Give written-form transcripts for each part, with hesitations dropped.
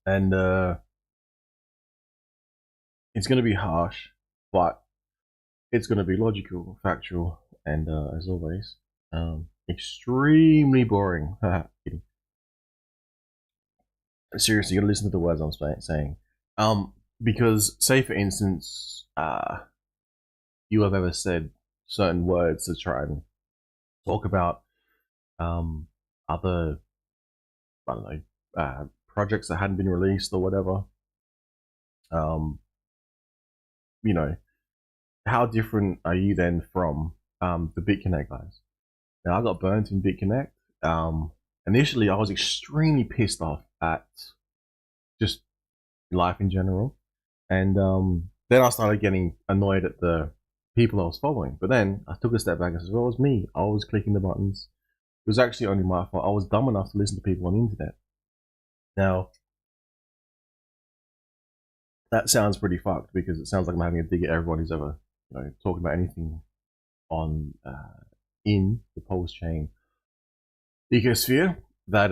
And it's going to be harsh, but it's going to be logical, factual, and as always, extremely boring. Kidding. Seriously, you gotta listen to the words I'm saying. Because say for instance, you have ever said certain words to try and talk about um other, I don't know, projects that hadn't been released or whatever. Um, you know, how different are you then from the BitConnect guys? Now I got burnt in BitConnect. Initially I was extremely pissed off at just life in general. And then I started getting annoyed at the people I was following. But then I took a step back and said, well, it was me. I was clicking the buttons. It was actually only my fault. I was dumb enough to listen to people on the internet. Now, that sounds pretty fucked because it sounds like I'm having a dig at everyone who's ever, talking about anything on in the Pulse chain ecosphere that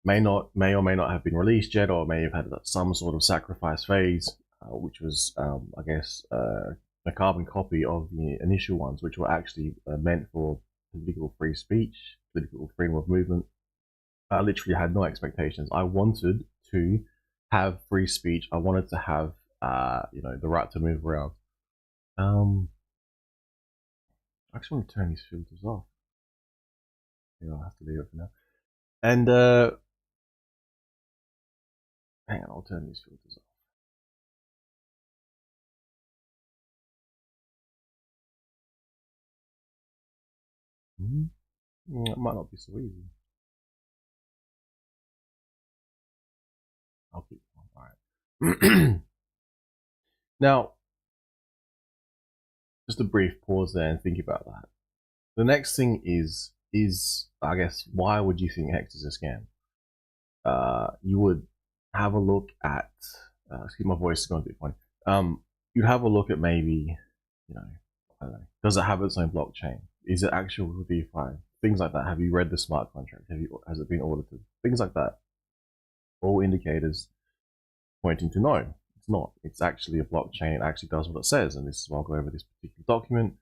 may or may not have been released yet, or may have had some sort of sacrifice phase, which was, I guess, a carbon copy of the initial ones, which were actually meant for political free speech, political freedom of movement. I literally had no expectations. I wanted to have free speech. I wanted to have, the right to move around. I actually want to turn these filters off. Maybe I'll have to leave it for now. And hang on, I'll turn these filters off. It might not be so easy. I'll keep going. All right. Now, just a brief pause there and think about that. The next thing is I guess, why would you think Hex is a scam? You would have a look at. Excuse my voice is going to be funny. You have a look at maybe, you know, I don't know. Does it have its own blockchain? Is it actual DeFi? Things like that. Have you read the smart contract? Has it been audited? Things like that. All indicators pointing to no, it's not. It's actually a blockchain. It actually does what it says. And this is why I'll go over this particular document,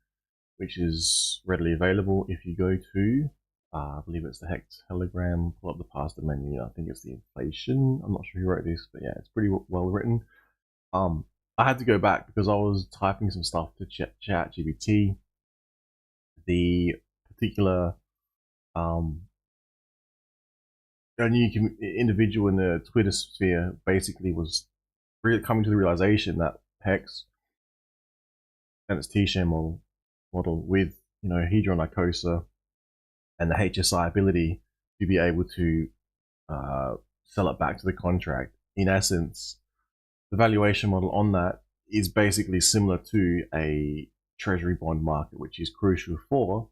which is readily available if you go to, I believe it's the HEX Telegram, pull up the pasta menu. I think it's the inflation. I'm not sure who wrote this, but yeah, it's pretty well written. I had to go back because I was typing some stuff to chat GBT. The particular a new individual in the Twitter sphere basically was really coming to the realization that HEX and its T-share model with, Hedron Icosa and the HSI ability to be able to sell it back to the contract. In essence, the valuation model on that is basically similar to a treasury bond market, which is crucial for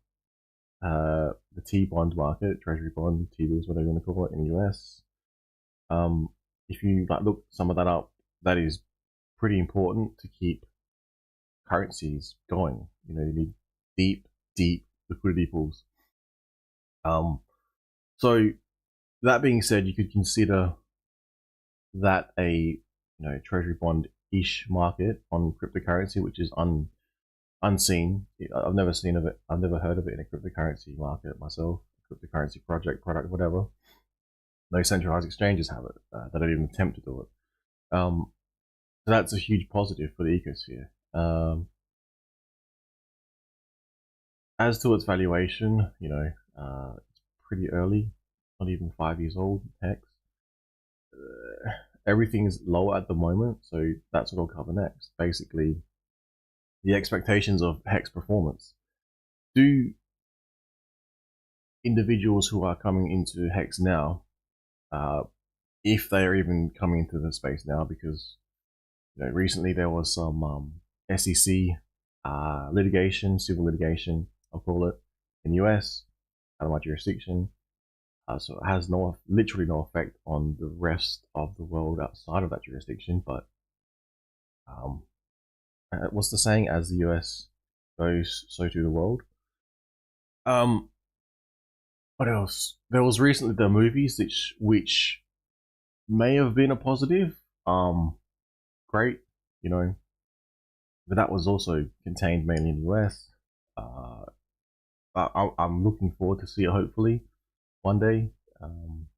the T bond market, treasury bond, T bills, whatever you want to call it in the US. If you look some of that up, that is pretty important to keep currencies going. You need deep liquidity pools. So that being said, you could consider that a treasury bond ish market on cryptocurrency, which is unseen. I've never seen of it. I've never heard of it in a cryptocurrency market myself. Cryptocurrency product, whatever. No centralized exchanges have it. They don't even attempt to do it. So that's a huge positive for the ecosphere. As to its valuation, it's pretty early, not even 5 years old. Hex. Everything is low at the moment, so that's what I'll cover next. Basically, the expectations of Hex performance. Do individuals who are coming into Hex now, if they are even coming into the space now, because recently there was some SEC litigation, civil litigation, I'll call it, in the US, out of my jurisdiction. So it has literally no effect on the rest of the world outside of that jurisdiction. But what's the saying? As the US goes, so to the world. What else? There was recently the movies which may have been a positive. Great, you know, but that was also contained mainly in the US. Uh, I'm looking forward to see it hopefully one day. Um,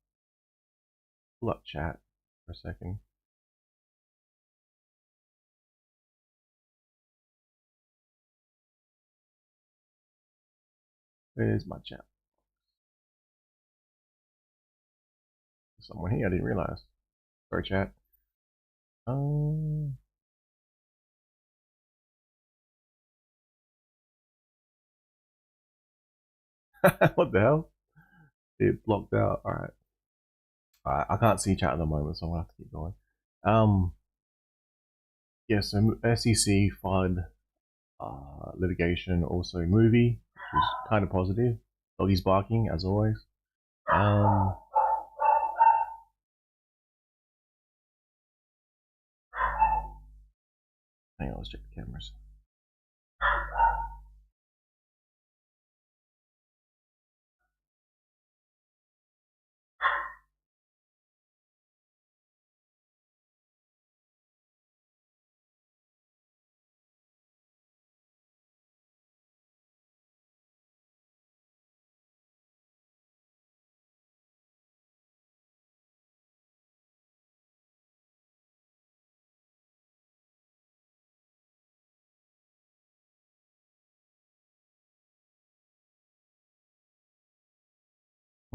Pull up chat for a second. Where's my chat? There's someone here, I didn't realize. Sorry, chat. Um, what the hell? It blocked out. All right. I can't see chat at the moment, so I'm gonna have to keep going. Um, yeah. So SEC filed litigation, also movie, which is kind of positive. Doggy's barking as always. Um, Hang on, let's check the cameras.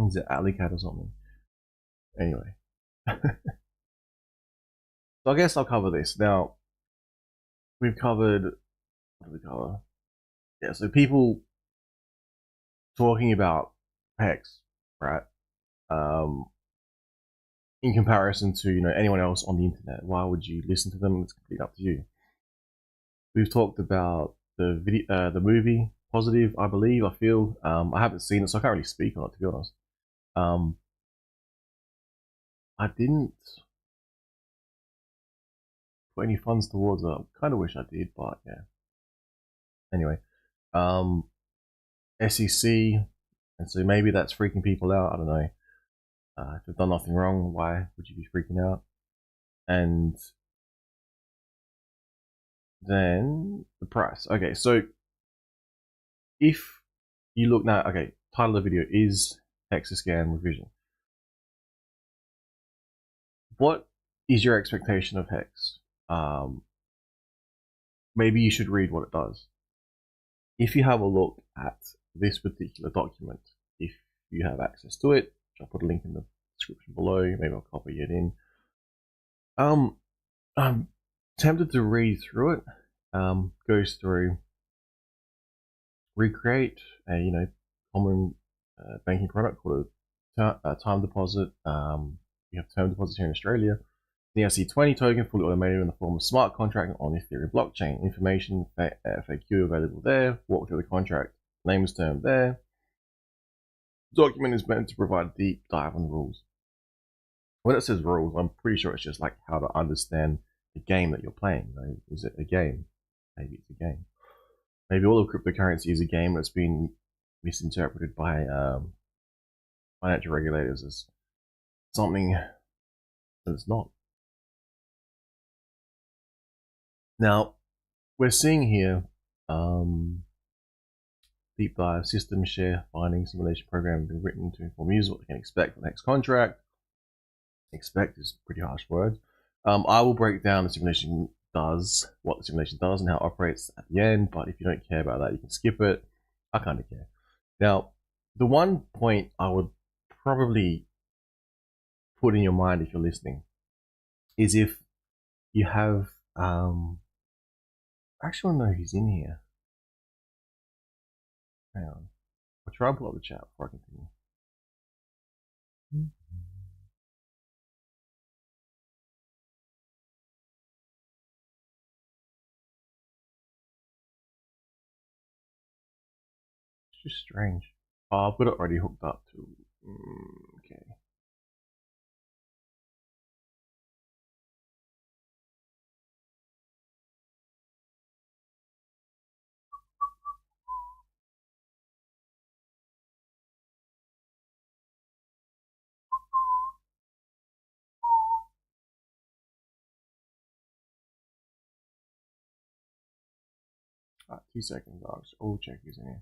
Is it Alley Cat or something? Anyway, so I guess I'll cover this now. We've covered what did we cover? Yeah, so people talking about HEX, right? Um, in comparison to anyone else on the internet, why would you listen to them? It's completely up to you. We've talked about the video, the movie, positive. I believe. I feel. I haven't seen it, so I can't really speak on it. To be honest, um, I didn't put any funds towards it. I kind of wish I did, but yeah. Anyway, um, SEC, and so maybe that's freaking people out. I don't know. If they've done nothing wrong, why would you be freaking out? And then the price. Okay, so if you look now, okay, title of the video is HEX scan revision. What is your expectation of HEX? Maybe you should read what it does. If you have a look at this particular document, if you have access to it, I'll put a link in the description below. Maybe I'll copy it in. I'm tempted to read through it. Goes through recreate a common banking product called a time deposit. We have term deposits here in Australia. The ERC20 token, fully automated in the form of smart contract on Ethereum blockchain. Information FAQ available there. Walk through the contract. Name is termed there. Document is meant to provide a deep dive on rules. When it says rules, I'm pretty sure it's just like how to understand the game that you're playing. Right? Is it a game? Maybe it's a game. Maybe all of cryptocurrency is a game that's been misinterpreted by financial regulators as something that it's not. Now, we're seeing here deep dive system share finding simulation program been written to inform users what they can expect for the next contract. Expect is a pretty harsh word. I will break down the simulation does, what the simulation does and how it operates at the end, but if you don't care about that, you can skip it. I kind of care. Now, the one point I would probably put in your mind if you're listening is if you have I actually want to know who's in here. Hang on. I'll try and pull up the chat before I continue. It's just strange. Oh, I've got it already hooked up to. Okay. 2 seconds. I'll just all check who's in here.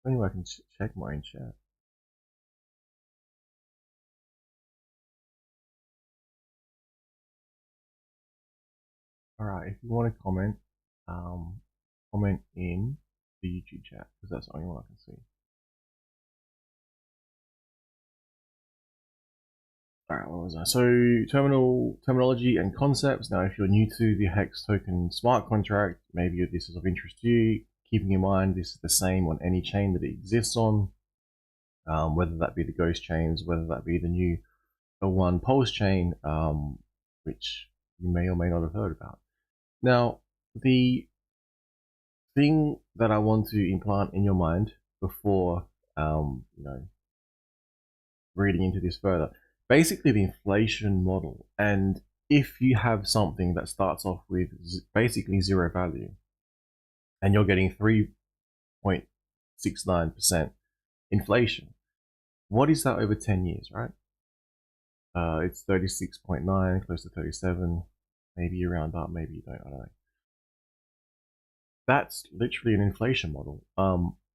Anyway, I can check my own chat. All right, if you want to comment, comment in the YouTube chat because that's the only one I can see. All right, what was that? So terminology and concepts. Now, if you're new to the HEX token smart contract, maybe this is of interest to you. Keeping in mind this is the same on any chain that it exists on, whether that be the ghost chains, whether that be the new L1 Pulse chain, which you may or may not have heard about. Now, the thing that I want to implant in your mind before reading into this further, basically the inflation model, and if you have something that starts off with basically zero value and you're getting 3.69% inflation, what is that over 10 years, right? It's 36.9, close to 37, maybe you round up, maybe you don't, I don't know. That's literally an inflation model.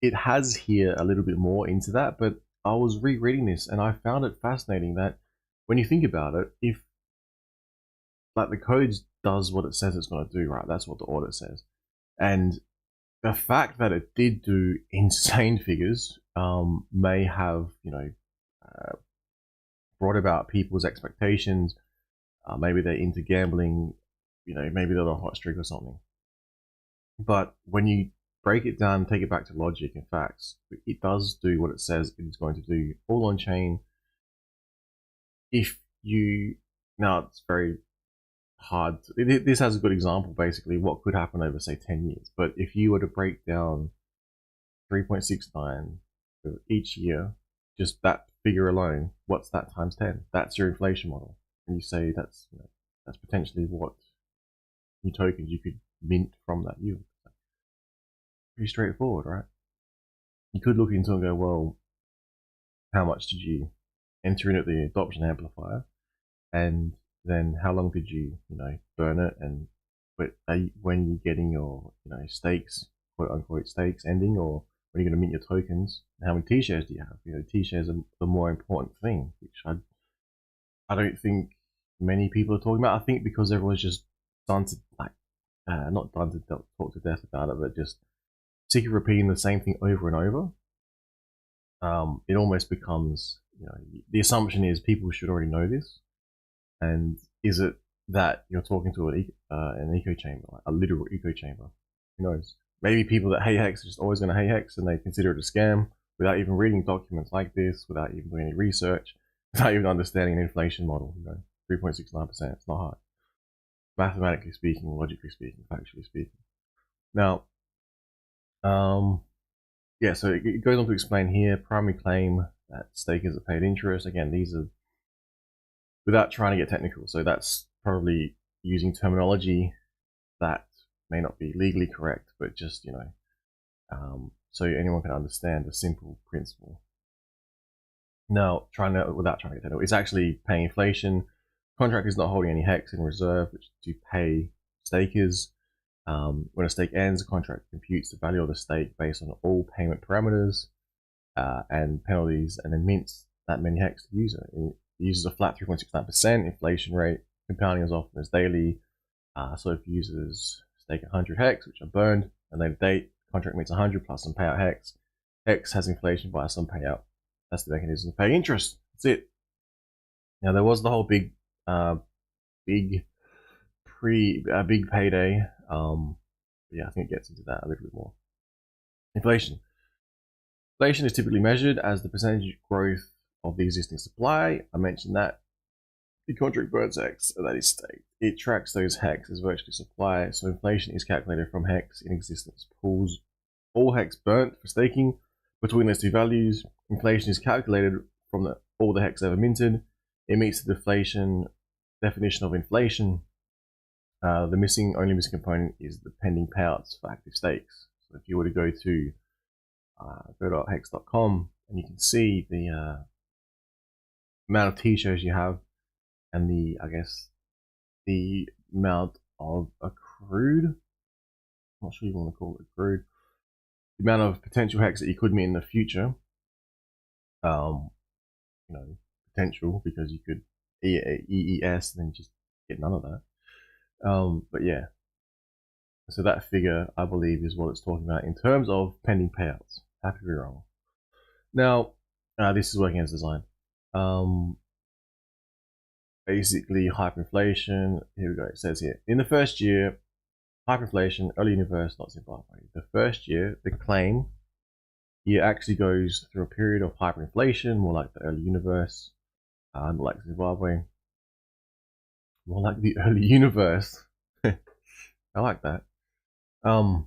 It has here a little bit more into that, but I was rereading this and I found it fascinating that when you think about it, if like the code does what it says it's going to do, right? That's what the audit says. And the fact that it did do insane figures may have, brought about people's expectations. Maybe they're into gambling, maybe they're on a hot streak or something. But when you break it down, take it back to logic and facts, it does do what it says it is going to do, all on chain. Now it's very hard. This has a good example, basically, what could happen over, say, 10 years. But if you were to break down 3.69 each year, just that figure alone, what's that times 10? That's your inflation model. And you say that's potentially what new tokens you could mint from that yield. Pretty straightforward, right? You could look into it and go, well, how much did you enter in at the adoption amplifier? And then how long did you, burn it? And when you're getting your, stakes, quote unquote stakes ending, or when you're going to mint your tokens, how many T-shares do you have? T-shares are the more important thing, which I don't think many people are talking about. I think because everyone's just done to, not done to talk to death about it, but just sick of repeating the same thing over and over. It almost becomes, the assumption is people should already know this. And is it that you're talking to an echo chamber, like a literal echo chamber? Who knows? Maybe people that hate HEX are just always going to hate HEX and they consider it a scam without even reading documents like this, without even doing any research, without even understanding an inflation model. 3.69%. It's not hard. Mathematically speaking, logically speaking, factually speaking. Now, yeah, so it goes on to explain here, primary claim that stakers are paid interest. Again, these are without trying to get technical. So that's probably using terminology that may not be legally correct, but just, so anyone can understand the simple principle. Now, without trying to get technical, it's actually paying inflation. Contract is not holding any HEX in reserve, which to pay stakers. When a stake ends, the contract computes the value of the stake based on all payment parameters and penalties, and then mints that many HEX to the user. It uses a flat 3.69% inflation rate, compounding as often as daily. So if users stake 100 HEX, which are burned, and later date, contract mints 100 plus some payout HEX. HEX has inflation via some payout. That's the mechanism to pay interest. That's it. Now there was the whole big payday. Yeah, I think it gets into that a little bit more. Inflation. Inflation is typically measured as the percentage growth of the existing supply. I mentioned that. The contract burns HEX that is staked. It tracks those HEX as virtually supply, so inflation is calculated from HEX in existence. Pools all HEX burnt for staking between those two values. Inflation is calculated from all the HEX ever minted. It meets the definition of inflation. The only missing component is the pending payouts for active stakes. So if you were to go to go.hex.com and you can see the amount of T-shares you have and the amount of accrued, I'm not sure you want to call it accrued, the amount of potential hex that you could meet in the future. You know, potential, because you could EES and then just get none of that. But yeah, so that figure, I believe, is what it's talking about in terms of pending payouts. Happy to be wrong. Now, this is working as designed. Basically, hyperinflation. Here we go. It says here, in the first year, hyperinflation, early universe, not Zimbabwe. The first year, the claim year actually goes through a period of hyperinflation, more like the early universe, not like Zimbabwe, more like the early universe. I like that. You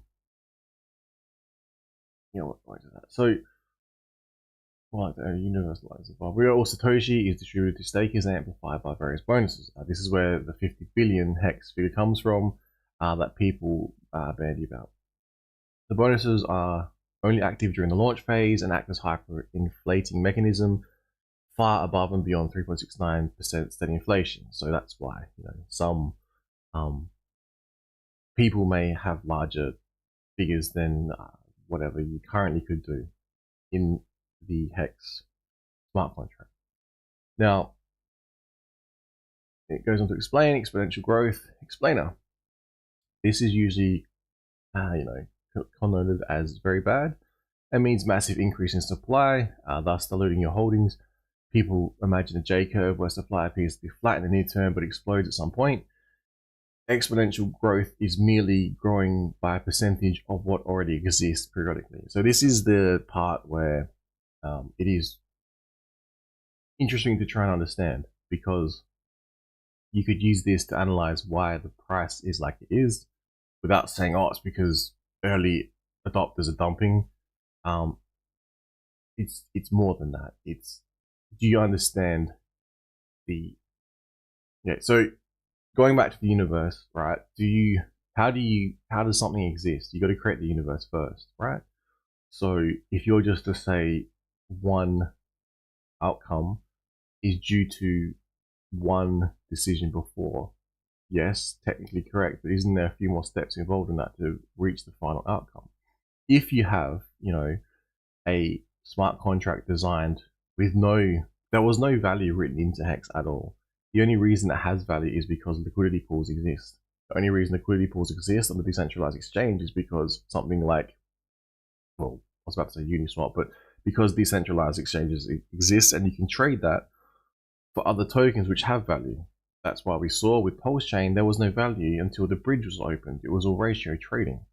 know what is that? So, more like the early universe, like Zimbabwe. Or Satoshi is distributed to stakers and amplified by various bonuses. This is where the 50 billion hex figure comes from, that people bandy about. The bonuses are only active during the launch phase and act as hyperinflating mechanism far above and beyond 3.69% steady inflation. So that's why, you know, some people may have larger figures than whatever you currently could do in the HEX smart contract. Now, it goes on to explain exponential growth explainer. This is usually, connoted as very bad. It means massive increase in supply, thus diluting your holdings. People imagine a J-curve where supply appears to be flat in the near term but explodes at some point. Exponential growth is merely growing by a percentage of what already exists periodically. So this is the part where it is interesting to try and understand, because you could use this to analyze why the price is like it is without saying, oh, it's because early adopters are dumping. It's more than that. It's, do you understand the, so going back to the universe, right? How does something exist? You got to create the universe first, right? So if you're just to say one outcome is due to one decision before, yes, technically correct, but isn't there a few more steps involved in that to reach the final outcome? If you have, a smart contract designed with there was no value written into HEX at all. The only reason it has value is because liquidity pools exist. The only reason liquidity pools exist on the decentralized exchange is because something like, well, I was about to say Uniswap, but because decentralized exchanges exist and you can trade that for other tokens which have value. That's why we saw with Pulse Chain, there was no value until the bridge was opened. It was all ratio trading.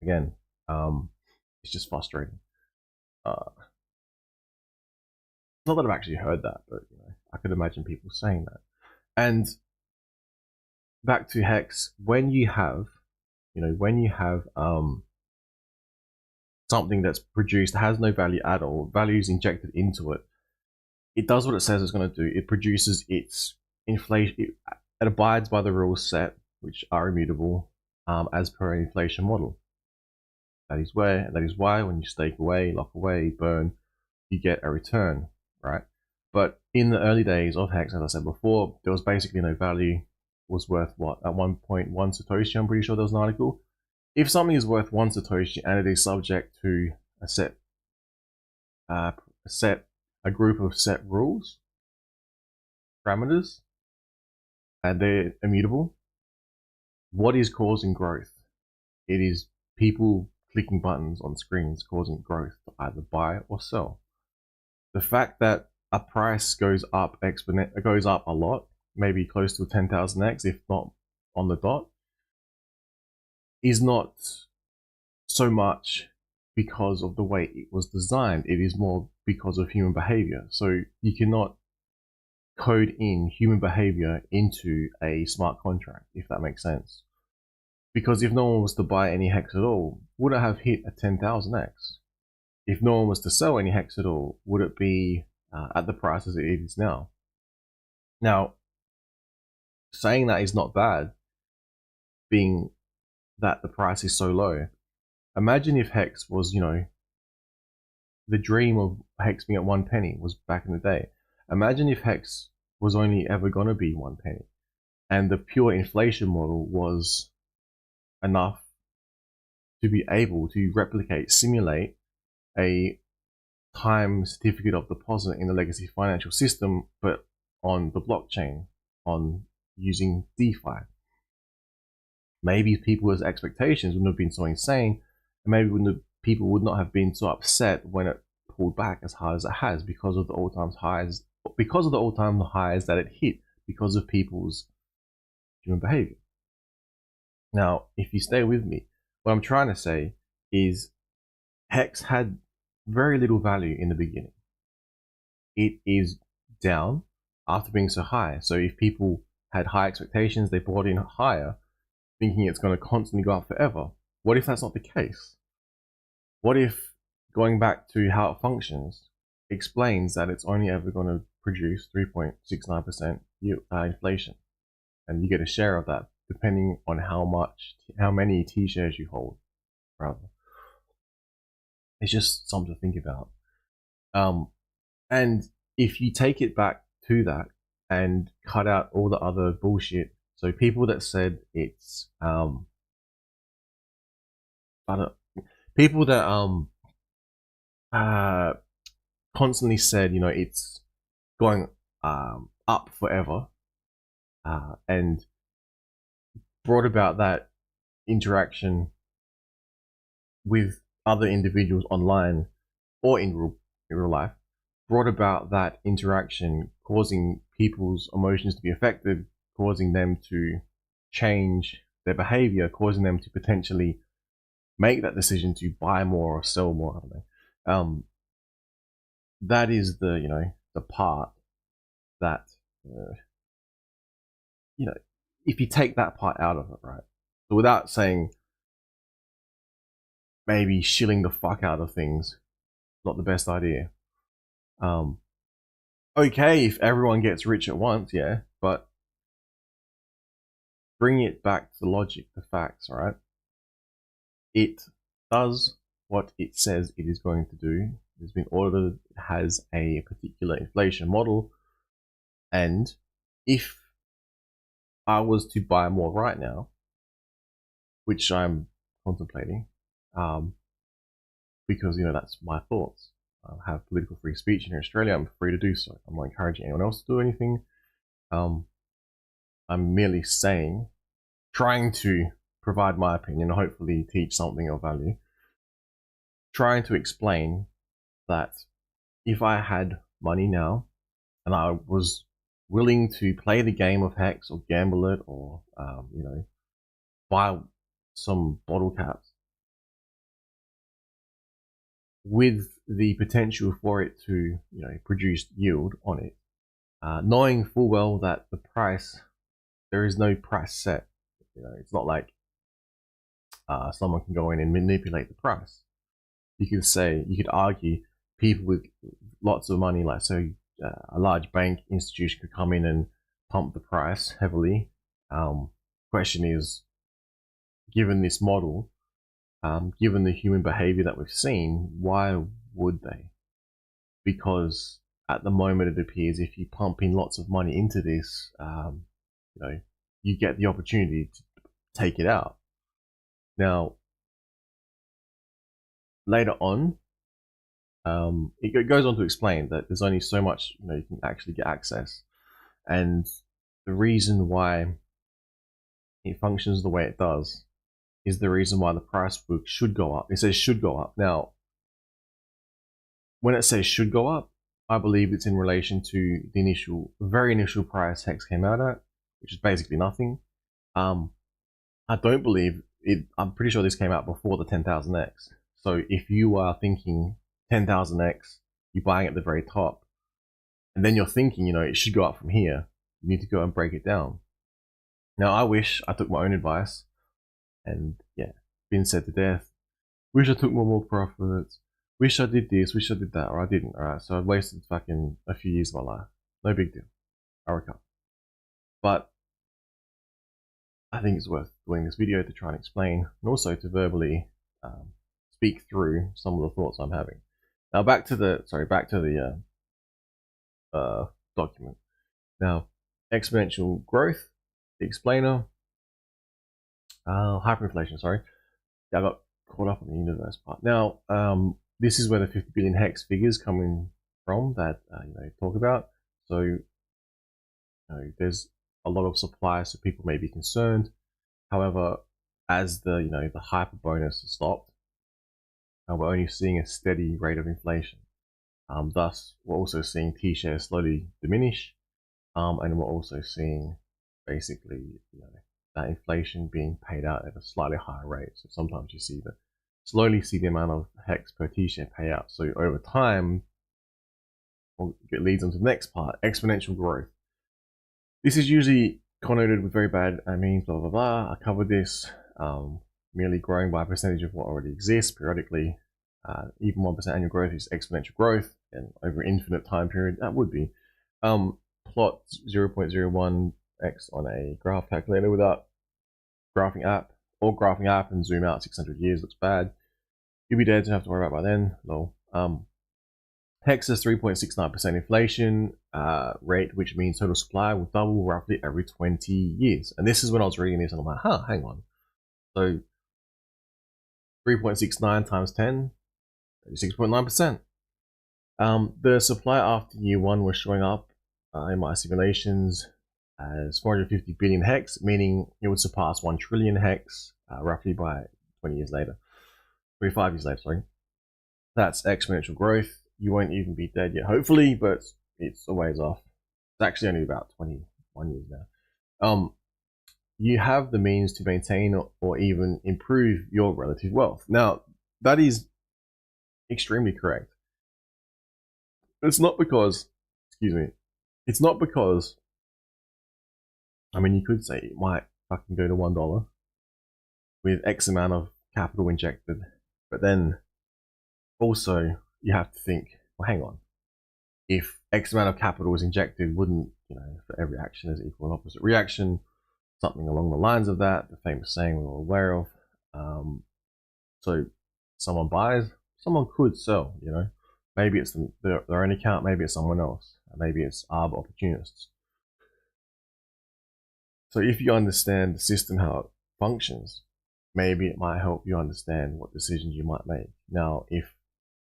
Again, it's just frustrating. Not that I've actually heard that, but I could imagine people saying that. And back to HEX, when you have something that's produced that has no value at all, value is injected into it, it does what it says it's going to do. It produces its inflation. It abides by the rules set, which are immutable, as per an inflation model. That is why when you stake away, lock away, burn, you get a return, right? But in the early days of HEX, as I said before, there was basically no value. Was worth what? At 1.1 Satoshi, I'm pretty sure there was an article. If something is worth 1 Satoshi and it is subject to a group of set rules, parameters, and they're immutable, what is causing growth? It is people clicking buttons on screens causing growth to either buy or sell. The fact that a price goes up a lot, maybe close to 10,000x, if not on the dot, is not so much because of the way it was designed. It is more because of human behavior. So you cannot code in human behavior into a smart contract, if that makes sense. Because if no one was to buy any HEX at all, would it have hit a 10,000x? If no one was to sell any HEX at all, would it be at the price as it is now? Now, saying that is not bad, being that the price is so low. Imagine if HEX was, the dream of HEX being at 1 penny was back in the day. Imagine if HEX was only ever going to be 1 penny. and the pure inflation model was enough to be able to replicate, simulate a time certificate of deposit in the legacy financial system, but on the blockchain, on using DeFi. Maybe people's expectations wouldn't have been so insane, and maybe people would not have been so upset when it pulled back as hard as it has because of the all-time highs, that it hit because of people's human behavior. Now, if you stay with me, what I'm trying to say is HEX had very little value in the beginning. It is down after being so high. So if people had high expectations, they bought in higher, thinking it's going to constantly go up forever. What if that's not the case? What if going back to how it functions explains that it's only ever going to produce 3.69% inflation, and you get a share of that depending on how many T shares you hold, rather. It's just something to think about. And if you take it back to that and cut out all the other bullshit, so people that said it's people that constantly said, you know, it's going up forever, and brought about that interaction with other individuals online or in real life, brought about that interaction, causing people's emotions to be affected, causing them to change their behavior, causing them to potentially make that decision to buy more or sell more. I don't know. That is the the part that if you take that part out of it, right? So without saying maybe shilling the fuck out of things, not the best idea. Okay, if everyone gets rich at once, yeah, but bring it back to the logic, the facts, right? It does what it says it is going to do. It's been ordered, it has a particular inflation model, and if I was to buy more right now, which I'm contemplating, because that's my thoughts. I have political free speech in Australia. I'm free to do so. I'm not encouraging anyone else to do anything. I'm merely trying to provide my opinion, hopefully teach something of value. Trying to explain that if I had money now and I was willing to play the game of HEX or gamble it or buy some bottle caps with the potential for it to produce yield on it, knowing full well that there is no price set. It's not like someone can go in and manipulate the price. You could argue people with lots of money, like a large bank institution could come in and pump the price heavily. Question is, given this model, given the human behavior that we've seen, why would they? Because at the moment it appears if you pump in lots of money into this, you get the opportunity to take it out. Now, later on, it goes on to explain that there's only so much you can actually get access, and the reason why it functions the way it does is the reason why the price book should go up. It says should go up. Now, when it says should go up, I believe it's in relation to the very initial price HEX came out at, which is basically nothing. I don't believe it. I'm pretty sure this came out before the 10,000X. So if you are thinking 10,000X, you're buying at the very top, and then you're thinking, it should go up from here, you need to go and break it down. Now, I wish I took my own advice, and yeah, been said to death. Wish I took more profits. Wish I did this. Wish I did that, or I didn't. All right, so I wasted fucking a few years of my life. No big deal. I recover. But I think it's worth doing this video to try and explain, and also to verbally speak through some of the thoughts I'm having. Now back to the document. Now, exponential growth the explainer. Hyperinflation, sorry. I got caught up on the universe part. Now, this is where the 50 billion hex figures coming from that talk about. So, there's a lot of supply, so people may be concerned. However, as the hyper bonus has stopped, we're only seeing a steady rate of inflation. Thus, we're also seeing T-shares slowly diminish, and we're also seeing basically that inflation being paid out at a slightly higher rate. So sometimes you slowly see the amount of hex per T-share payout. So over time, it leads on to the next part: exponential growth. This is usually connoted with very bad means, blah blah blah. I covered this. Merely growing by a percentage of what already exists periodically. Even 1% annual growth is exponential growth, and over an infinite time period, that would be. Plot 0.01x on a graph calculator without graphing app, or graphing app and zoom out 600 years, looks bad. You'll be dead to have to worry about by then. Lol. HEX has 3.69% inflation rate, which means total supply will double roughly every 20 years. And this is when I was reading this and I'm like, hang on. So 3.69 times 10, 36.9%. The supply after year one was showing up in my simulations as 450 billion hex, meaning it would surpass 1 trillion hex roughly by 20 years later. 25 years later, sorry. That's exponential growth. You won't even be dead yet, hopefully, but it's a ways off. It's actually only about 21 years now. You have the means to maintain or even improve your relative wealth. Now, that is extremely correct. It's not because, it's not because, I mean, you could say it might fucking go to $1 with X amount of capital injected, but then also you have to think, well, hang on. If X amount of capital is injected, wouldn't, for every action is equal and opposite reaction, something along the lines of that, the famous saying we're all aware of. So someone buys, someone could sell, Maybe it's their own account, maybe it's someone else, maybe it's arb opportunists. So if you understand the system, how it functions, maybe it might help you understand what decisions you might make. Now, if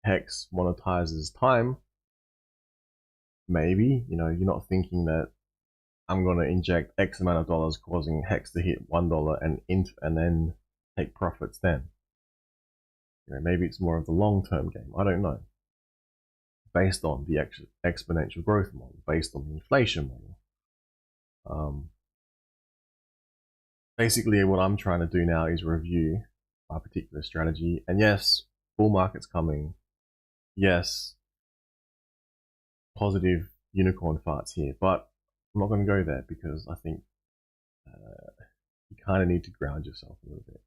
HEX monetizes time, maybe, you're not thinking that I'm going to inject X amount of dollars causing HEX to hit $1 and then take profits then. Maybe it's more of the long-term game. I don't know. Based on the exponential growth model, based on the inflation model. Basically, what I'm trying to do now is review my particular strategy. And yes, bull market's coming. Yes, positive unicorn farts here. But I'm not going to go there because I think you kind of need to ground yourself a little bit.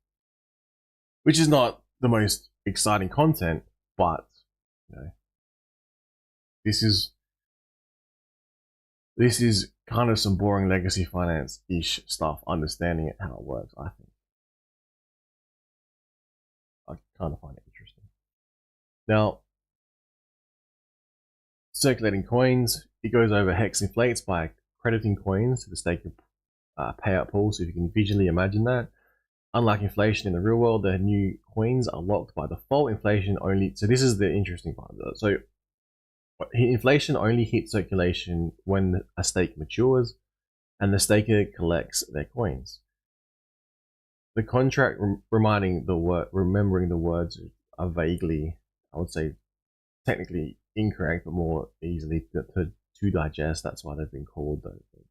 Which is not the most exciting content, but this is kind of some boring legacy finance-ish stuff, understanding it, how it works, I think. I kind of find it interesting. Now, circulating coins, it goes over HEX inflates by crediting coins to the staking payout pool. So if you can visually imagine that, unlike inflation in the real world, the new coins are locked by default. Inflation only, so this is the interesting part. So inflation only hits circulation when a stake matures and the staker collects their coins. The contract remembering the words are vaguely, I would say, technically incorrect, but more easily to digest. That's why they've been called.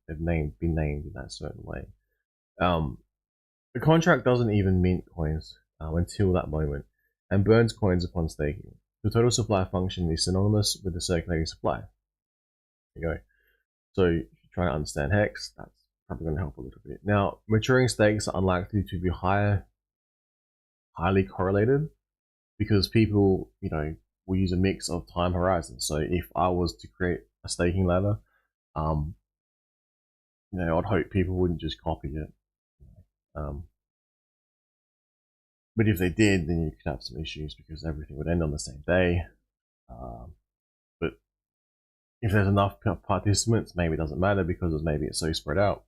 They've been named in that certain way. The contract doesn't even mint coins until that moment, and burns coins upon staking. The total supply function is synonymous with the circulating supply. There you go. So if you try to understand HEX, that's probably going to help a little bit. Now, maturing stakes are unlikely to be highly correlated because people, will use a mix of time horizons. So if I was to create a staking ladder, I'd hope people wouldn't just copy it. But if they did, then you could have some issues because everything would end on the same day. But if there's enough participants, maybe it doesn't matter because maybe it's so spread out.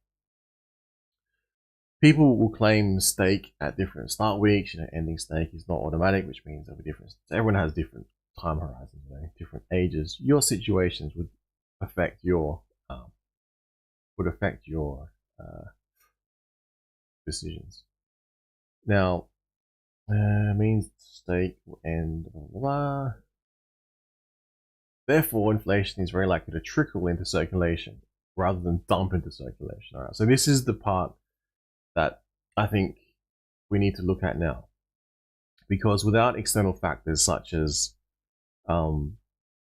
People will claim stake at different start weeks. Ending stake is not automatic, which means there'll be different. Everyone has different time horizons, different ages. Your situations would affect your um, decisions. Now, means stake will end. Blah, blah, blah. Therefore, inflation is very likely to trickle into circulation rather than dump into circulation. All right. So this is the part that I think we need to look at now, because without external factors such as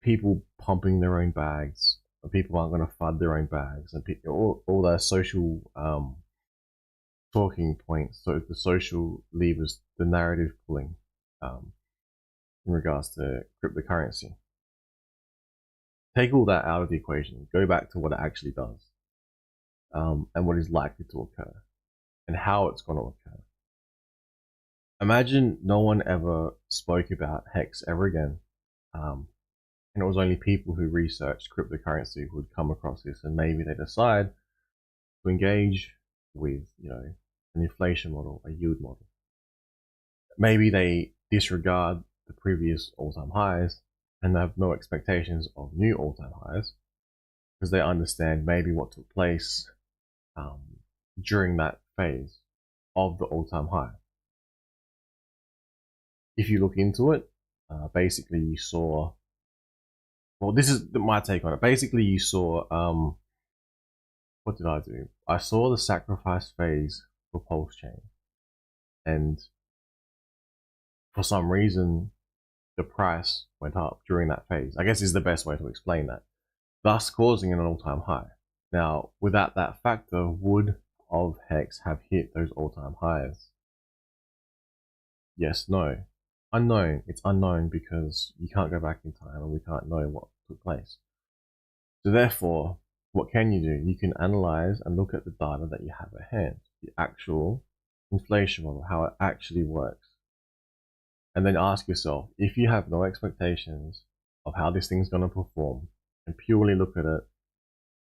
people pumping their own bags, or people aren't going to fund their own bags, and all their social talking points, so the social levers, the narrative pulling in regards to cryptocurrency. Take all that out of the equation. Go back to what it actually does, and what is likely to occur, and how it's going to occur. Imagine no one ever spoke about HEX ever again, and it was only people who researched cryptocurrency who would come across this, and maybe they decide to engage with, an inflation model, a yield model. Maybe they disregard the previous all-time highs and have no expectations of new all-time highs, because they understand maybe what took place during that phase of the all-time high. If you look into it, basically you saw, well, this is my take on it. Basically you saw, what did I do? I saw the sacrifice phase for Pulse Chain, and for some reason the price went up during that phase. I guess is the best way to explain that, thus causing an all-time high. Now, without that factor, would of HEX have hit those all-time highs? Yes, no. Unknown. It's unknown because you can't go back in time and we can't know what took place. So therefore, what can you do? You can analyze and look at the data that you have at hand, the actual inflation model, how it actually works. And then ask yourself, if you have no expectations of how this thing's going to perform and purely look at it,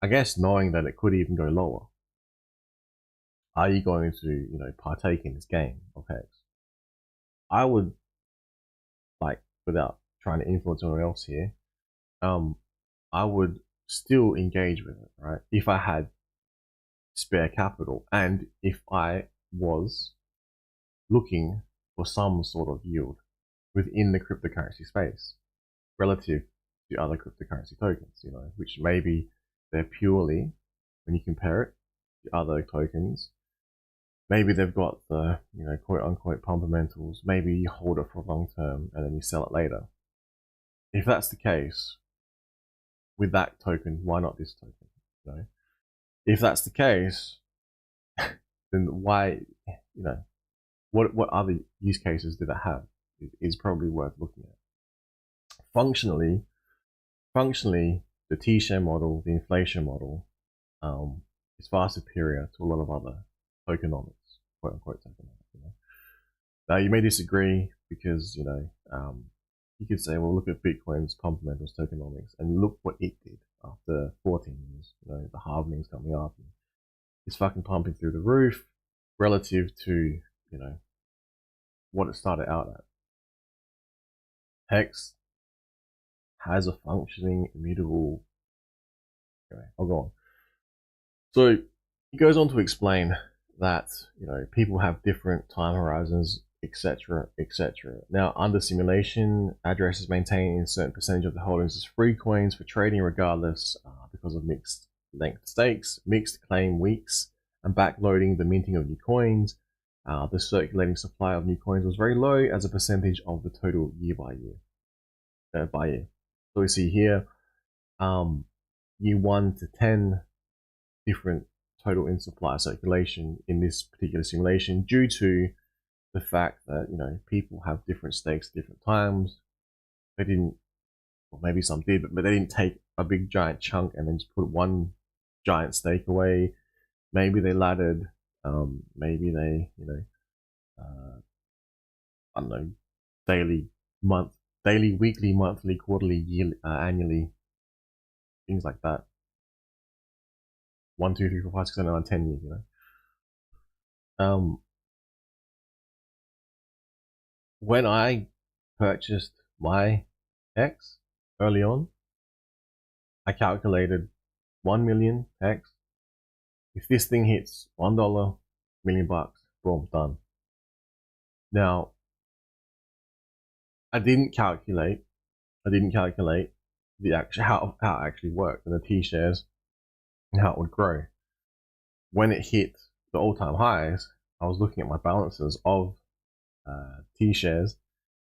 I guess knowing that it could even go lower, are you going to, partake in this game of HEX? I would, without trying to influence anyone else here, I would still engage with it, right? If I had spare capital and if I was looking for some sort of yield within the cryptocurrency space relative to other cryptocurrency tokens, which maybe they're purely, when you compare it to other tokens, maybe they've got the, quote unquote fundamentals. Maybe you hold it for long term and then you sell it later. If that's the case, with that token, why not this token? If that's the case, then why, what other use cases did it have? Is probably worth looking at. Functionally, the T-share model, the inflation model, is far superior to a lot of other tokenomics, quote unquote tokenomics. Now you may disagree because you could say, well, look at Bitcoin's fundamentals tokenomics and look what it did after 14 years. The halving's coming up, and it's fucking pumping through the roof relative to what it started out at. HEX has a functioning immutable. Anyway, I'll go on. So he goes on to explain that people have different time horizons, etc., etc. Now, under simulation, addresses maintain a certain percentage of the holdings as free coins for trading, regardless, because of mixed length stakes, mixed claim weeks, and backloading the minting of new coins. The circulating supply of new coins was very low as a percentage of the total year by year. So we see here, year 1 to 10, different total in supply circulation in this particular simulation, due to the fact that people have different stakes at different times. They didn't, or maybe some did, but they didn't take a big giant chunk and then just put one giant stake away. Maybe they laddered. Maybe they I don't know, daily, weekly, monthly, quarterly, yearly, annually, things like that. 1, 2, 3, 4, 5, 6, 7, 8, 9, 10 years. When I purchased my HEX early on, I calculated 1 million HEX. If this thing hits $1 million bucks, boom, done. Now, I didn't calculate the actual how it actually worked and the T shares and how it would grow. When it hit the all-time highs, I was looking at my balances of T shares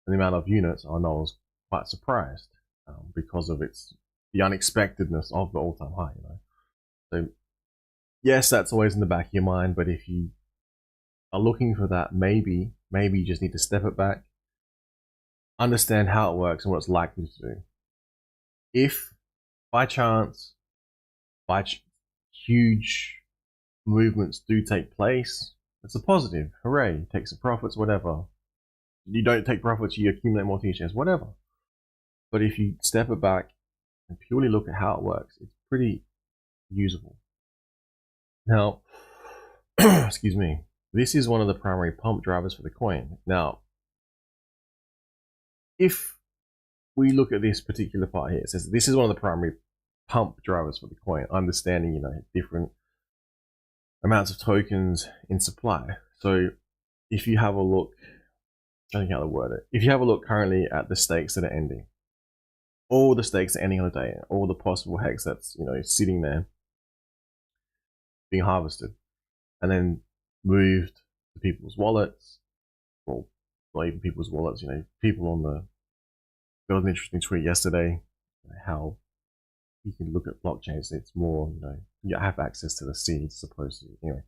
and the amount of units, and I was quite surprised because of the unexpectedness of the all-time high. So yes, that's always in the back of your mind, but if you are looking for that, maybe you just need to step it back, understand how it works and what it's likely to do. If by chance, huge movements do take place, it's a positive. Hooray! Take some profits, whatever. You don't take profits, you accumulate more T-shares, whatever. But if you step it back and purely look at how it works, it's pretty usable. Now, excuse me, this is one of the primary pump drivers for the coin. Now, if we look at this particular part here, it says this is one of the primary pump drivers for the coin, understanding, different amounts of tokens in supply. So if you have a look, I think how to word it. If you have a look currently at the stakes that are ending, all the stakes are ending on a day, all the possible HEX that's sitting there being harvested and then moved to people's wallets, or not even people's wallets, people on there was an interesting tweet yesterday, how you can look at blockchains, it's more, you have access to the seeds as opposed to, anyway.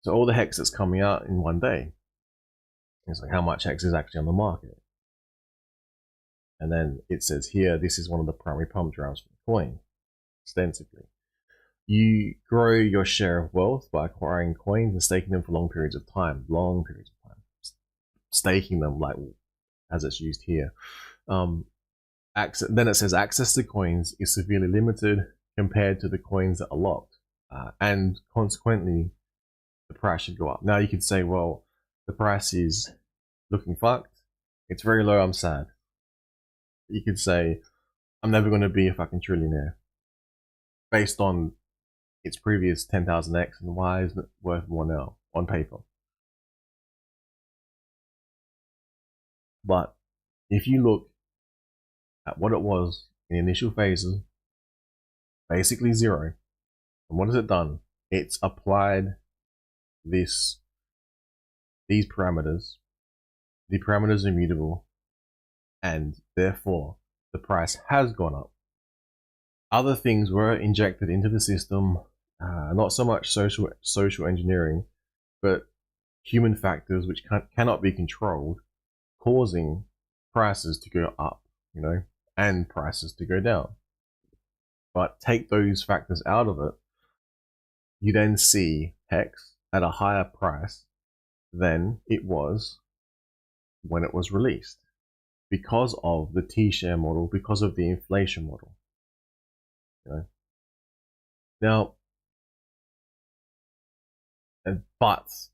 So all the HEX that's coming out in one day, it's like how much HEX is actually on the market. And then it says here, this is one of the primary pump drivers for the coin, ostensibly. You grow your share of wealth by acquiring coins and staking them for long periods of time. Staking them, like as it's used here. Then it says access to coins is severely limited compared to the coins that are locked. And consequently, the price should go up. Now you could say, well, the price is looking fucked. It's very low, I'm sad. You could say, I'm never going to be a fucking trillionaire based on its previous 10,000x, and why isn't it worth more now on paper? But if you look at what it was in the initial phases, basically zero, and what has it done? It's applied these parameters. The parameters are immutable, and therefore the price has gone up. Other things were injected into the system, not so much social engineering, but human factors which cannot be controlled, causing prices to go up, and prices to go down. But take those factors out of it, you then see HEX at a higher price than it was when it was released, because of the T-share model, because of the inflation model. Now, but so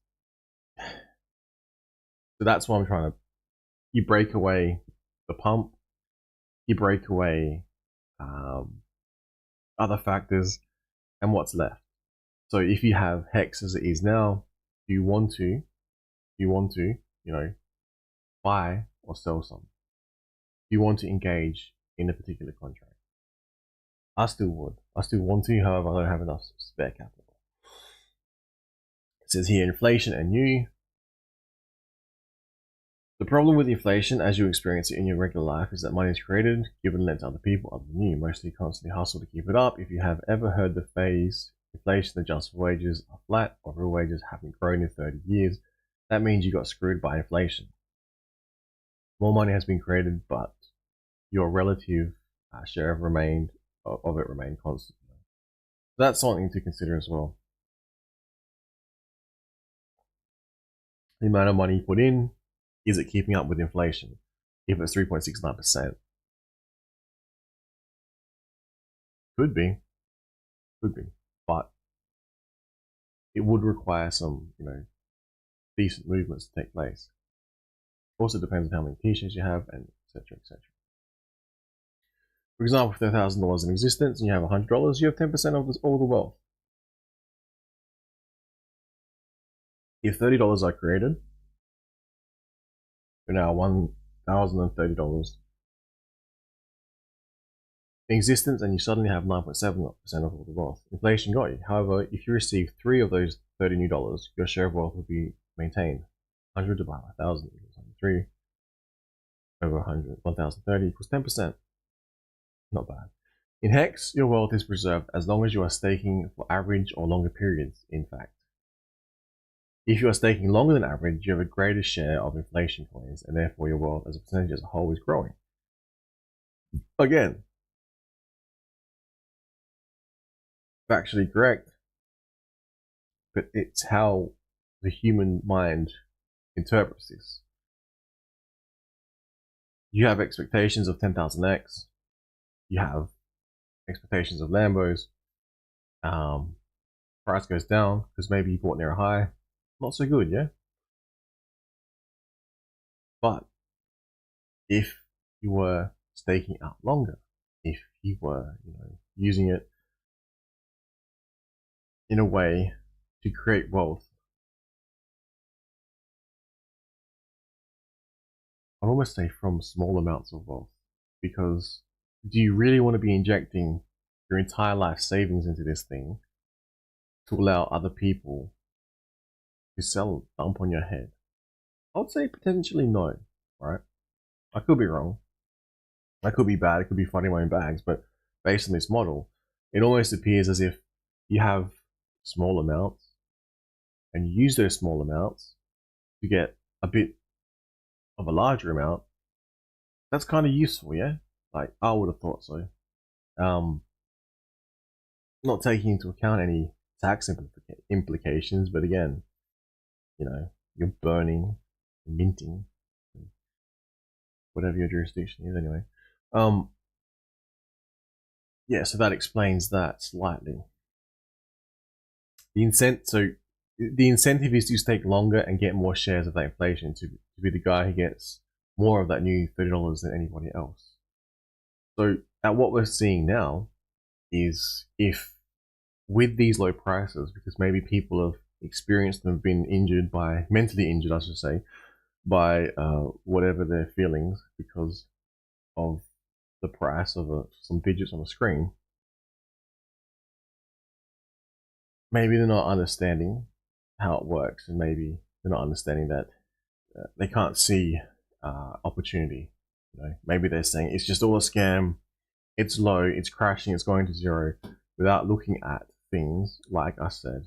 that's what I'm trying to. You break away the pump, you break away other factors, and what's left. So if you have HEX as it is now, you want to, buy or sell some. You want to engage in a particular contract. I still would. I still want to, however, I don't have enough spare capital. It says here, inflation and new. The problem with inflation, as you experience it in your regular life, is that money is created, given, lent to other people other than you. Most of you constantly hustle to keep it up. If you have ever heard the phrase, inflation adjusted wages are flat, or real wages haven't grown in 30 years, that means you got screwed by inflation. More money has been created, but your relative share of it remained constant. That's something to consider as well. The amount of money you put in, is it keeping up with inflation? If it's 3.69%, could be, but it would require some, decent movements to take place. Also depends on how many t-shirts you have, and etc. etc. For example, if there are $1,000 in existence and you have $100, you have 10% of all the wealth. If $30 are created, you're now $1,030 in existence, and you suddenly have 9.7% of all the wealth. Inflation got you. However, if you receive 3 of those $30 new, your share of wealth will be maintained. 100 divided by 1,000 equals 3 over 100. 1,030 equals 10%. Not bad. In HEX, your wealth is preserved as long as you are staking for average or longer periods, in fact. If you are staking longer than average, you have a greater share of inflation coins, and therefore your wealth as a percentage as a whole is growing. Again, factually correct, but it's how the human mind interprets this. You have expectations of 10,000x, you have expectations of Lambos, price goes down because maybe you bought near a high, not so good, yeah? But if you were staking out longer, if you were, using it in a way to create wealth, I'd almost say from small amounts of wealth, because do you really want to be injecting your entire life savings into this thing to allow other people to sell dump on your head? I would say potentially no, right? I could be wrong. I could be bad. It could be finding my own bags, but based on this model, it almost appears as if you have small amounts and you use those small amounts to get a bit of a larger amount. That's kind of useful, yeah? Like, I would have thought so. Not taking into account any tax implications, but again, you're burning, minting, whatever your jurisdiction is anyway. Yeah, so that explains that slightly. The incentive is to stake longer and get more shares of that inflation, to be the guy who gets more of that new $30 than anybody else. So at what we're seeing now is, if with these low prices, because maybe people have experienced and been injured by, mentally injured, I should say, by whatever their feelings because of the price of some digits on a screen, maybe they're not understanding how it works, and maybe they're not understanding that they can't see opportunity. Maybe they're saying it's just all a scam, it's low, it's crashing, it's going to zero, without looking at things like I said.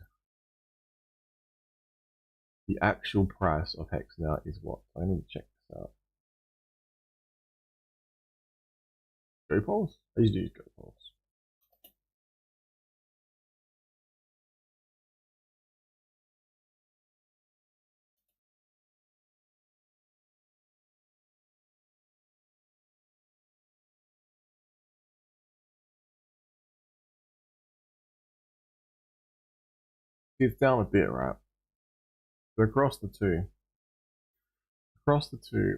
The actual price of HEX now is what? I need to check this out. Go polls? I usually use go polls. It's down a bit, right? But across the two,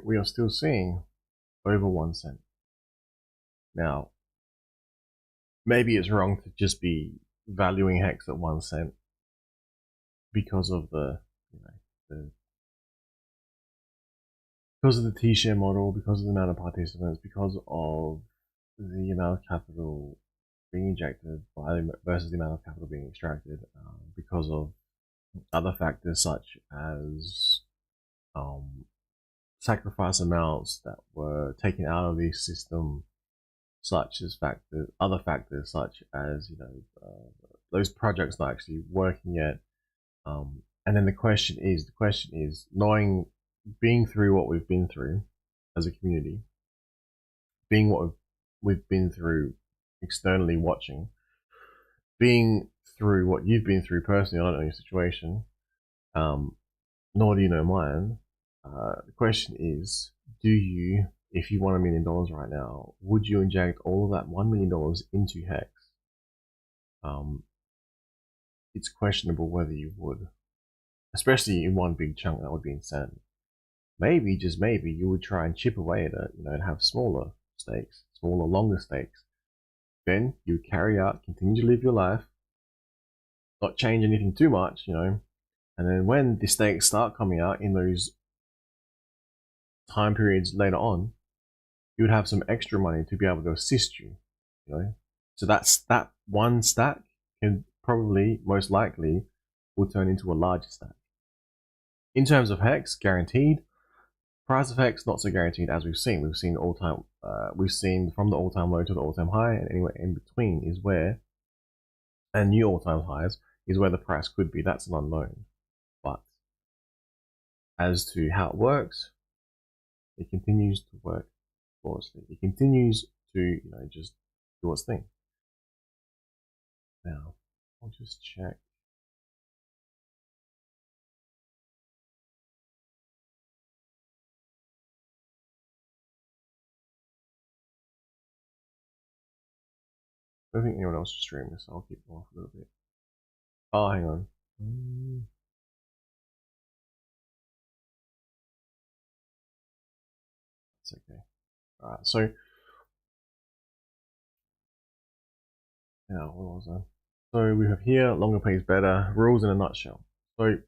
we are still seeing over 1 cent. Now, maybe it's wrong to just be valuing HEX at 1 cent because of the T-share model, because of the amount of participants, because of the amount of capital being injected versus the amount of capital being extracted, because of other factors such as sacrifice amounts that were taken out of the system, such as other factors such as those projects not actually working yet. And then the question is, being through what we've been through as a community, being what we've been through externally watching, being through what you've been through personally. I don't know your situation, nor do you know mine. The question is, if you won $1 million right now, would you inject all of that $1 million into HEX? it's questionable whether you would, especially in one big chunk. That would be insane. Maybe, just maybe, you would try and chip away at it, and have smaller stakes, smaller, longer stakes. Then you carry out, continue to live your life, not change anything too much, and then when the stakes start coming out in those time periods later on, you would have some extra money to be able to assist you, So that one stack can probably, most likely, will turn into a larger stack. In terms of HEX, guaranteed. Price of HEX not so guaranteed, as we've seen. We've seen from the all-time low to the all-time high, and anywhere in between is where, and new all-time highs is where the price could be. That's an unknown. But as to how it works, it continues to work flawlessly. It continues to, just do its thing. Now, I'll just check. I don't think anyone else is streaming this, so I'll keep them off a little bit. Oh, hang on. It's okay. Alright, so now, what was I? So we have here, longer pays better, rules in a nutshell. So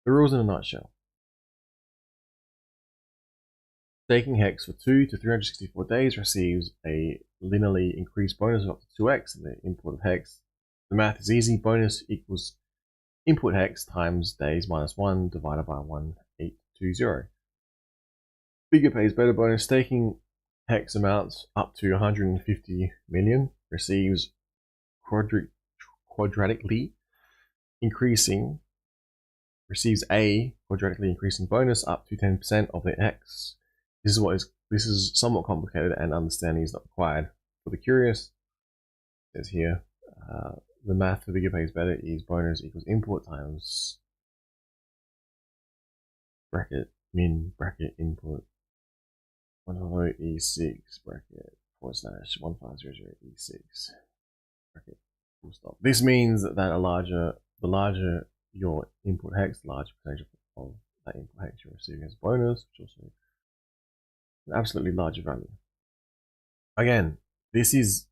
the rules in a nutshell. Staking HEX for 2 to 364 days receives a linearly increased bonus of up to 2x in the input of HEX. The math is easy. Bonus equals input HEX times days minus 1 divided by 1820. Bigger pays better bonus. Staking HEX amounts up to 150 million receives quadratically increasing bonus up to 10% of the HEX. This is somewhat complicated, and understanding is not required for the curious. It says here, the math for bigger pays better is bonus equals input times bracket min bracket input 150 E6 bracket / 1500 E6 bracket full stop. This means that the larger your input HEX, the larger percentage of that input HEX you're receiving as a bonus, which also an absolutely larger value. Again, this is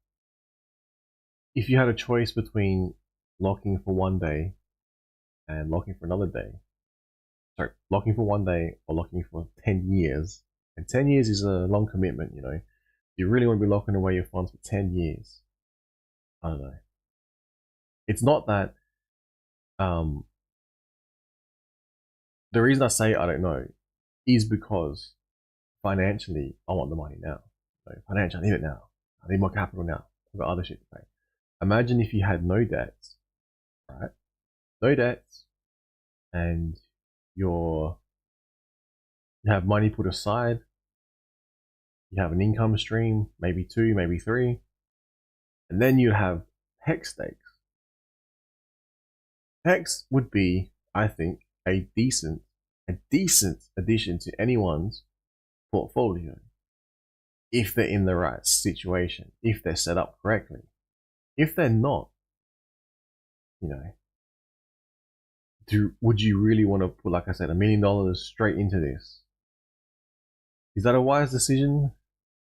if you had a choice between locking for one day and locking for another day. Sorry, locking for one day or locking for 10 years. And 10 years is a long commitment, You really want to be locking away your funds for 10 years. I don't know. It's not that the reason I say I don't know is because financially I want the money now. Financially, I need it now. I need more capital now. I've got other shit to pay. Imagine if you had no debts, right? No debts, and you have money put aside. You have an income stream, maybe 2, maybe 3, and then you have HEX stakes. HEX would be, I think, a decent addition to anyone's portfolio if they're in the right situation, if they're set up correctly. If they're not, would you really want to put, like I said, $1 million straight into this? Is that a wise decision?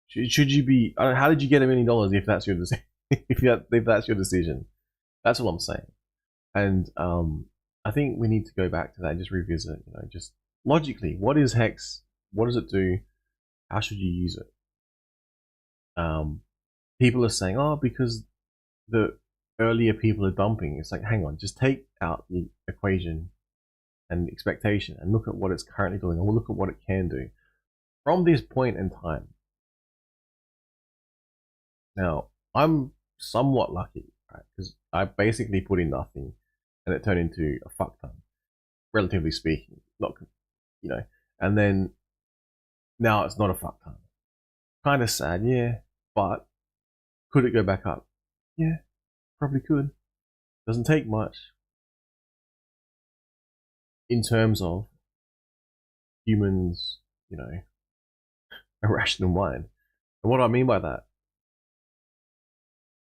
Should you be? How did you get $1 million if that's your decision? if that's your decision, that's what I'm saying. And I think we need to go back to that and just revisit. Just logically, what is HEX? What does it do? How should you use it? People are saying, oh, because the earlier people are dumping. It's like, hang on, just take out the equation and the expectation and look at what it's currently doing, and we'll look at what it can do from this point in time. Now, I'm somewhat lucky, right? Because I basically put in nothing and it turned into a fuck ton, relatively speaking. Not, and then now it's not a fuck ton. Kind of sad, yeah, but could it go back up? Yeah, probably could. Doesn't take much in terms of humans, a rational mind. And what do I mean by that?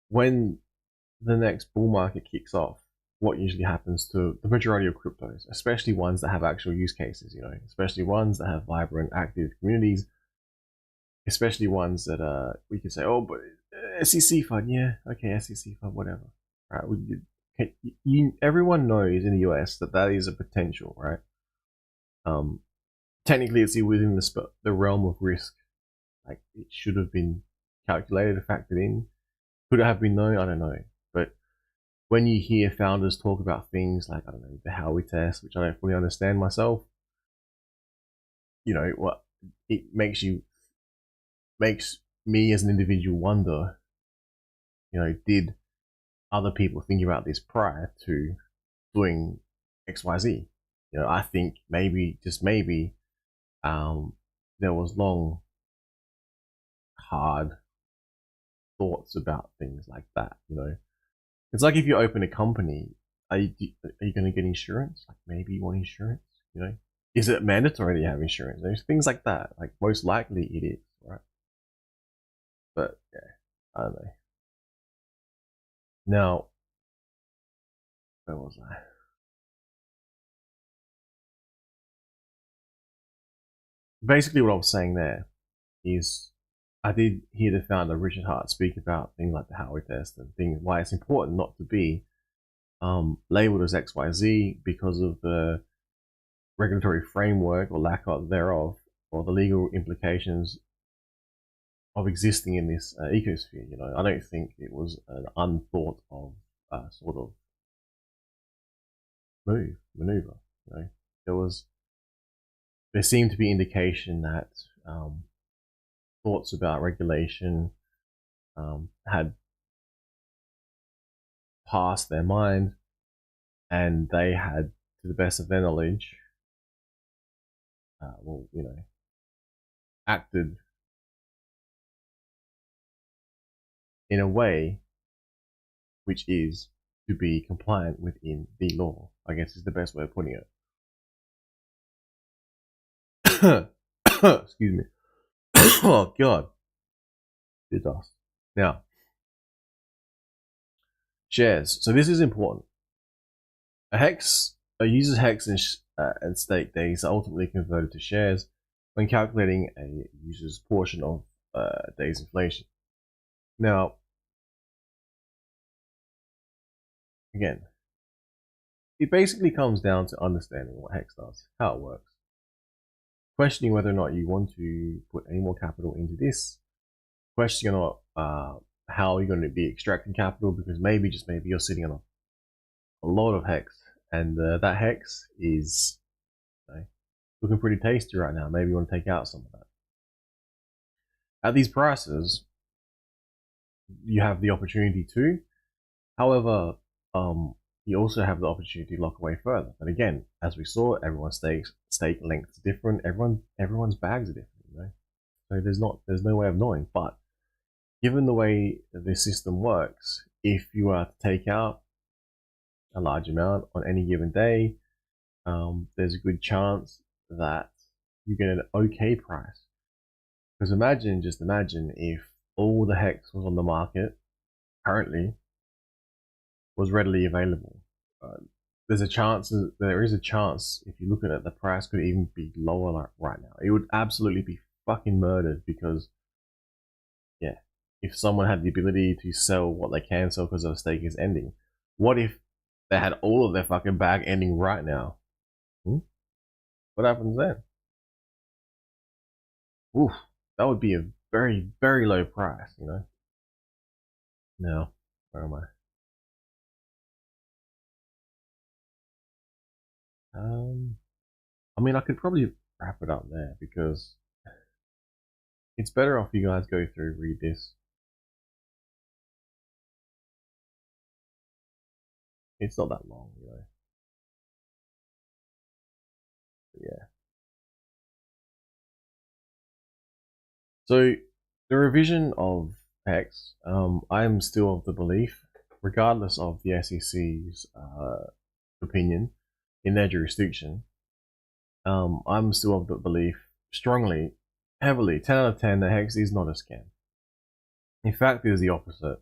When the next bull market kicks off, what usually happens to the majority of cryptos, especially ones that have actual use cases, especially ones that have vibrant, active communities, especially ones that we can say, oh, but SEC fund, yeah, okay, SEC fund, whatever, right? Everyone knows in the US that is a potential, right? Technically, it's within the realm of risk. Like, it should have been calculated, factored in. Could it have been known? I don't know. But when you hear founders talk about things like, I don't know, the Howey test, which I don't fully understand myself, what it makes me as an individual wonder, did other people think about this prior to doing XYZ? I think maybe, just maybe, there was long, hard thoughts about things like that. It's like if you open a company, are you going to get insurance? Like, maybe you want insurance. Is it mandatory that you have insurance? There's things like that. Like, most likely it is, right? But yeah, I don't know. Now, where was I? Basically, what I was saying there is, I did hear the founder Richard Hart speak about things like the Howey test and things, why it's important not to be labeled as XYZ because of the regulatory framework or lack of thereof, or the legal implications of existing in this ecosphere. I don't think it was an unthought of sort of maneuver. There seemed to be indication that thoughts about regulation had passed their mind, and they had, to the best of their knowledge, acted in a way which is to be compliant within the law, I guess is the best way of putting it. Excuse me. Oh, God. It does. Now, shares. So this is important. A user's HEX and stake days are ultimately converted to shares when calculating a user's portion of day's inflation. Now, again, it basically comes down to understanding what HEX does, how it works, questioning whether or not you want to put any more capital into this, questioning or not how you're going to be extracting capital, because maybe, just maybe, you're sitting on a lot of HEX, and that HEX is looking pretty tasty right now. Maybe you want to take out some of that. At these prices, you have the opportunity to. However, you also have the opportunity to lock away further. And again, as we saw, everyone's stake length is different. Everyone's bags are different. So there's no way of knowing. But given the way this system works, if you are to take out a large amount on any given day, there's a good chance that you get an okay price. Because just imagine if all the HEX was on the market currently, was readily available. There is a chance, if you look at it, the price could even be lower right now. It would absolutely be fucking murdered, because yeah, if someone had the ability to sell what they can sell because their stake is ending, what if they had all of their fucking bag ending right now? What happens then? Oof, that would be a very, very low price, Now, where am I? I mean, I could probably wrap it up there, because it's better off you guys go through, read this. It's not that long, But yeah. So the revision of HEX, I'm still of the belief, regardless of the SEC's opinion in their jurisdiction, I'm still of the belief, strongly, heavily, 10 out of 10, that HEX is not a scam. In fact, it is the opposite.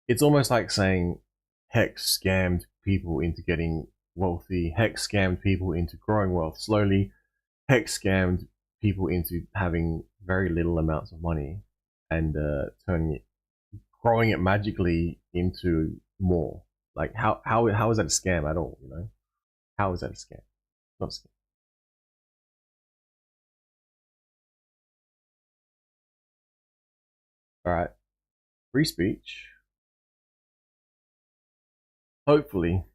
It's almost like saying Hex scammed people into getting wealthy. Hex scammed people into growing wealth slowly. Hex scammed people into having very little amounts of money and growing it magically into more. Like how is that a scam at all? You know, how is that a scam? Not a scam. All right, free speech. Hopefully,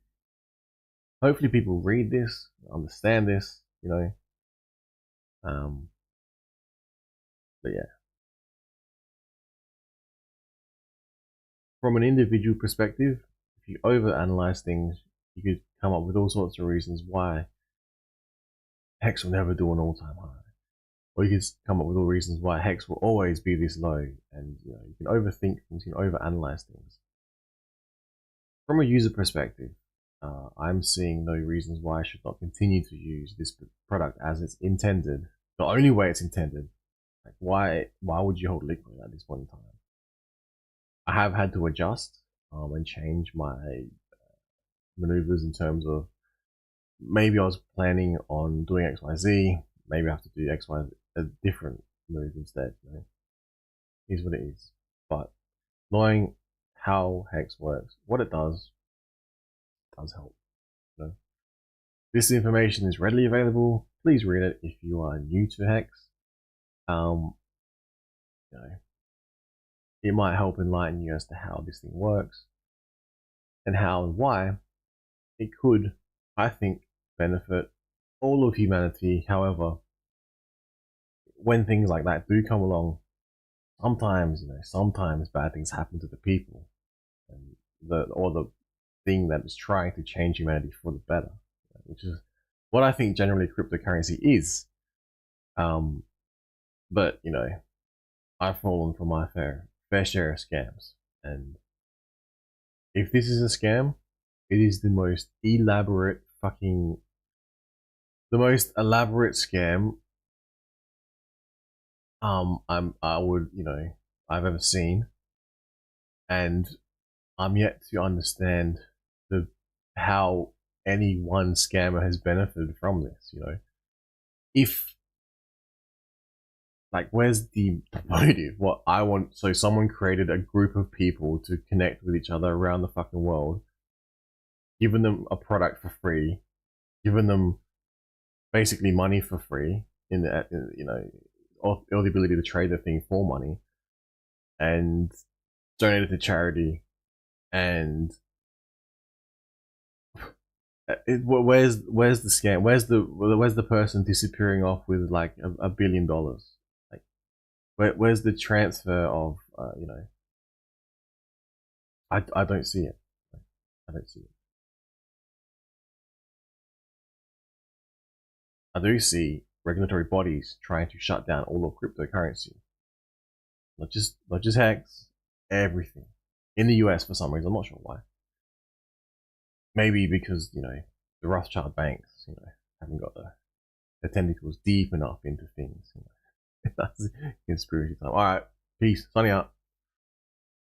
hopefully people read this, understand this. You know, um, but yeah, from an individual perspective, if you overanalyze things, you could come up with all sorts of reasons why Hex will never do an all-time high. Or you could come up with all reasons why Hex will always be this low, and you know you can overthink things, you can overanalyze things. From a user perspective, I'm seeing no reasons why I should not continue to use this product as it's intended, the only way it's intended. Like why would you hold liquid at this point in time? I have had to adjust and change my maneuvers in terms of maybe I was planning on doing XYZ, maybe I have to do XY a different move instead. You know? Is what it is. But knowing how Hex works, what it does help. You know? This information is readily available. Please read it if you are new to Hex. You know, it might help enlighten you as to how this thing works and how and why it could, I think, benefit all of humanity. However, when things like that do come along, sometimes bad things happen to the people, and the thing that is trying to change humanity for the better, which is what I think generally cryptocurrency is. But you know, I've fallen for my fair share of scams, and if this is a scam, it is the most elaborate scam I would I've ever seen, and I'm yet to understand the how any one scammer has benefited from this. You know, if like where's the motive? What I want, so someone created a group of people to connect with each other around the fucking world, giving them a product for free, giving them basically money for free or the ability to trade the thing for money and donate it to charity. And where's the scam? Where's the person disappearing off with like $1 billion? Like where's the transfer of I don't see it. I don't see it. I do see regulatory bodies trying to shut down all of cryptocurrency, not just Hex, everything in the US for some reason. I'm not sure why. Maybe because the Rothschild banks haven't got the tentacles deep enough into things. That's conspiracy time. All right, peace. Signing out.